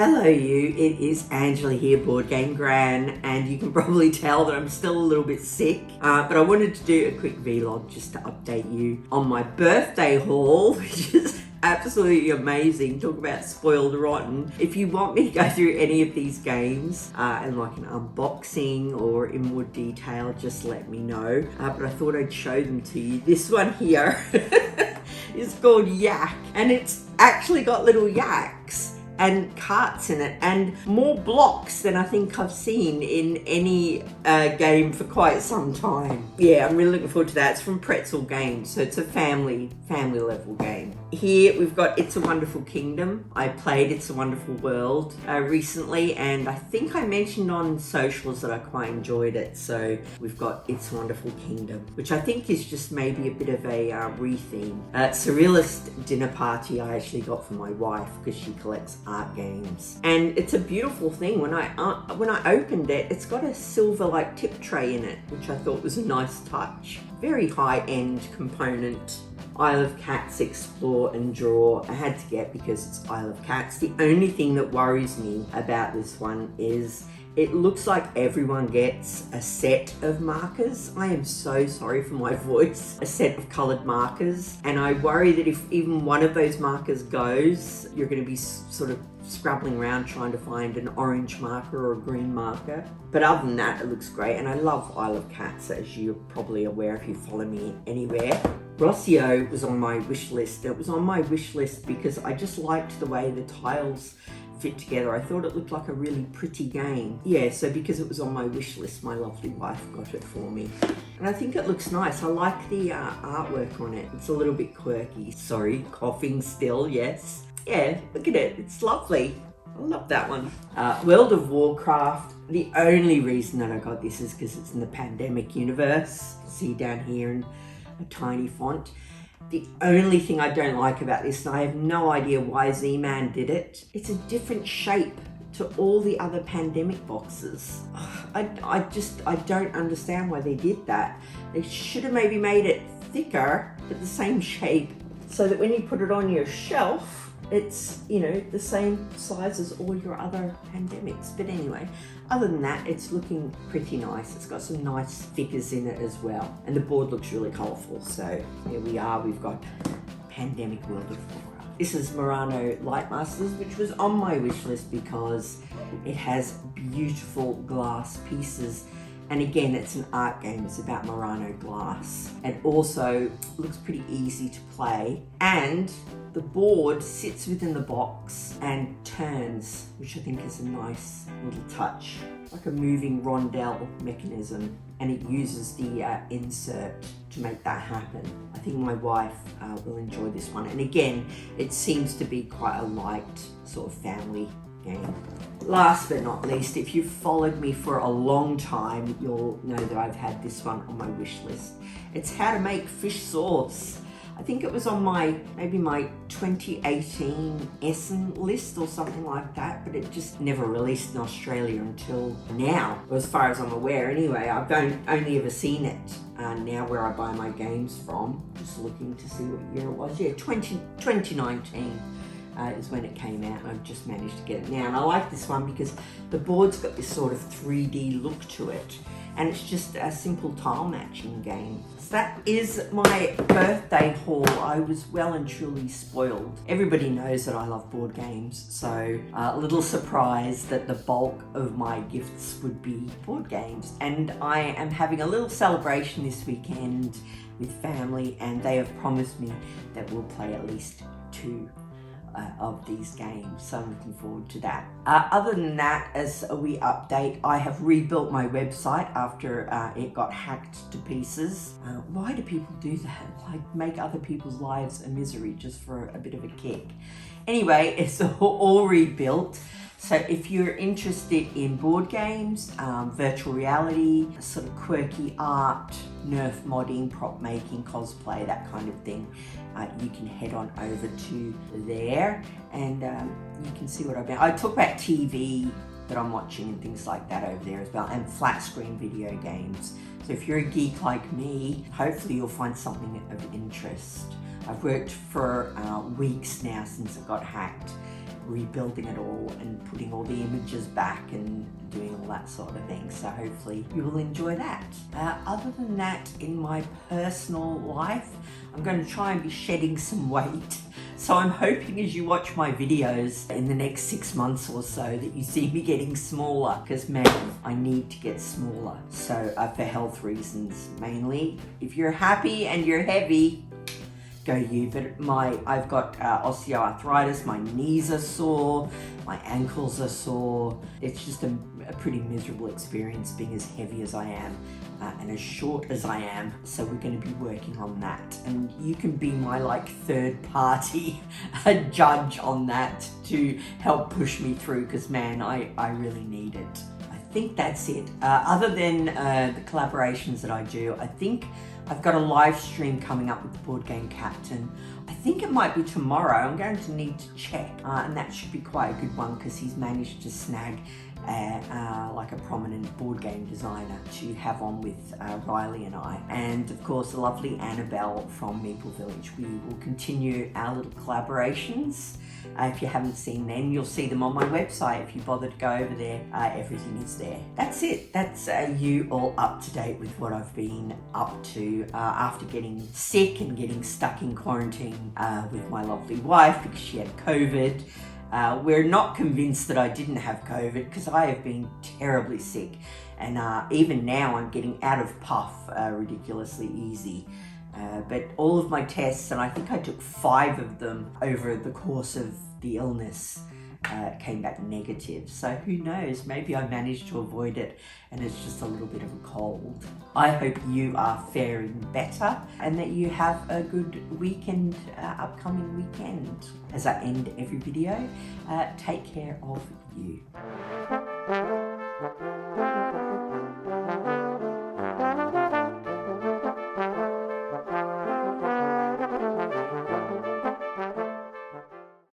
Hello you, it is Angela here, Board Game Gran, and you can probably tell that I'm still a little bit sick, but I wanted to do a quick vlog just to update you on my birthday haul, which is absolutely amazing. Talk about spoiled rotten. If you want me to go through any of these games and like an unboxing or in more detail, just let me know, but I thought I'd show them to you. This one here is called Yak, and it's actually got little yaks and carts in it and more blocks than I think I've seen in any game for quite some time. Yeah, I'm really looking forward to that. It's from Pretzel Games, so it's a family level game. Here we've got It's a Wonderful Kingdom. I played It's a Wonderful World recently, and I think I mentioned on socials that I quite enjoyed it. So we've got It's a Wonderful Kingdom, which I think is just maybe a bit of a re-theme. Surrealist Dinner Party I actually got for my wife because she collects art games, and it's a beautiful thing. When I opened it, it's got a silver like tip tray in it, which I thought was a nice touch. Very high-end component. Isle of Cats Explore and Draw I had to get because it's Isle of Cats. The only thing that worries me about this one is it looks like everyone gets a set of markers. I am so sorry for my voice. A set of coloured markers, and I worry that if even one of those markers goes, you're going to be sort of scrabbling around trying to find an orange marker or a green marker. But other than that, it looks great, and I love Isle of Cats, as you're probably aware if you follow me anywhere. Rossio was on my wish list. It was on my wish list because I just liked the way the tiles fit together. I thought it looked like a really pretty game. Yeah, so because it was on my wish list, my lovely wife got it for me. And I think it looks nice. I like the artwork on it. It's a little bit quirky. Sorry, coughing still, yes. Yeah, look at it. It's lovely. I love that one. World of Warcraft. The only reason that I got this is because it's in the Pandemic universe. See down here in a tiny font. The only thing I don't like about this, and I have no idea why Z-Man did it, it's a different shape to all the other Pandemic boxes. I don't understand why they did that. They should have maybe made it thicker, but the same shape, so that when you put it on your shelf, it's, you know, the same size as all your other Pandemics. But anyway, other than that, it's looking pretty nice. It's got some nice figures in it as well, and the board looks really colourful. So here we are, we've got Pandemic World of Warcraft. This is Murano Lightmasters, which was on my wish list because it has beautiful glass pieces. And again, it's an art game. It's about Murano glass. And also looks pretty easy to play. And the board sits within the box and turns, which I think is a nice little touch. Like a moving rondelle mechanism. And it uses the insert to make that happen. I think my wife will enjoy this one. And again, it seems to be quite a light sort of family game. Last but not least, if you've followed me for a long time, you'll know that I've had this one on my wish list. It's How to Make Fish Sauce. I think it was on maybe my 2018 Essen list or something like that, but it just never released in Australia until now, as far as I'm aware anyway. I've only ever seen it now where I buy my games from. Just looking to see what year it was. Yeah, 2019. Is when it came out, and I've just managed to get it now. And I like this one because the board's got this sort of 3D look to it, and it's just a simple tile matching game. So that is my birthday haul. I was well and truly spoiled. Everybody knows that I love board games, so a little surprised that the bulk of my gifts would be board games. And I am having a little celebration this weekend with family, and they have promised me that we'll play at least 2 of these games, so I'm looking forward to that. Other than that, as we update, I have rebuilt my website after it got hacked to pieces. Why do people do that? Like, make other people's lives a misery just for a bit of a kick. Anyway, it's all rebuilt. So if you're interested in board games, virtual reality, sort of quirky art, Nerf modding, prop making, cosplay, that kind of thing, you can head on over to there, and you can see what I've been. I talk about TV that I'm watching and things like that over there as well, and flat screen video games. So if you're a geek like me, hopefully you'll find something of interest. I've worked for weeks now since it got hacked, rebuilding it all and putting all the images back and doing all that sort of thing. So hopefully you will enjoy that. Other than that, in my personal life, I'm going to try and be shedding some weight. So I'm hoping as you watch my videos in the next 6 months or so that you see me getting smaller, because man, I need to get smaller. So for health reasons mainly. If you're happy and you're heavy, go you. But I've got osteoarthritis, my knees are sore, my ankles are sore. It's just a pretty miserable experience being as heavy as I am and as short as I am. So we're going to be working on that. And you can be my like third party judge on that to help push me through, because man, I really need it. I think that's it. Other than the collaborations that I do, I think I've got a live stream coming up with the Board Game Captain. I think it might be tomorrow. I'm going to need to check, and that should be quite a good one, because he's managed to snag like a prominent board game designer to have on with Riley and I. And of course, the lovely Annabelle from Meeple Village. We will continue our little collaborations. If you haven't seen them, you'll see them on my website. If you bother to go over there, everything is there. That's it. That's you all up to date with what I've been up to after getting sick and getting stuck in quarantine with my lovely wife because she had COVID. We're not convinced that I didn't have COVID, because I have been terribly sick. And even now I'm getting out of puff ridiculously easy. But all of my tests, and I think I took 5 of them over the course of the illness, came back negative. So who knows, maybe I managed to avoid it and it's just a little bit of a cold. I hope you are faring better and that you have a good weekend, upcoming weekend. As I end every video, take care of you.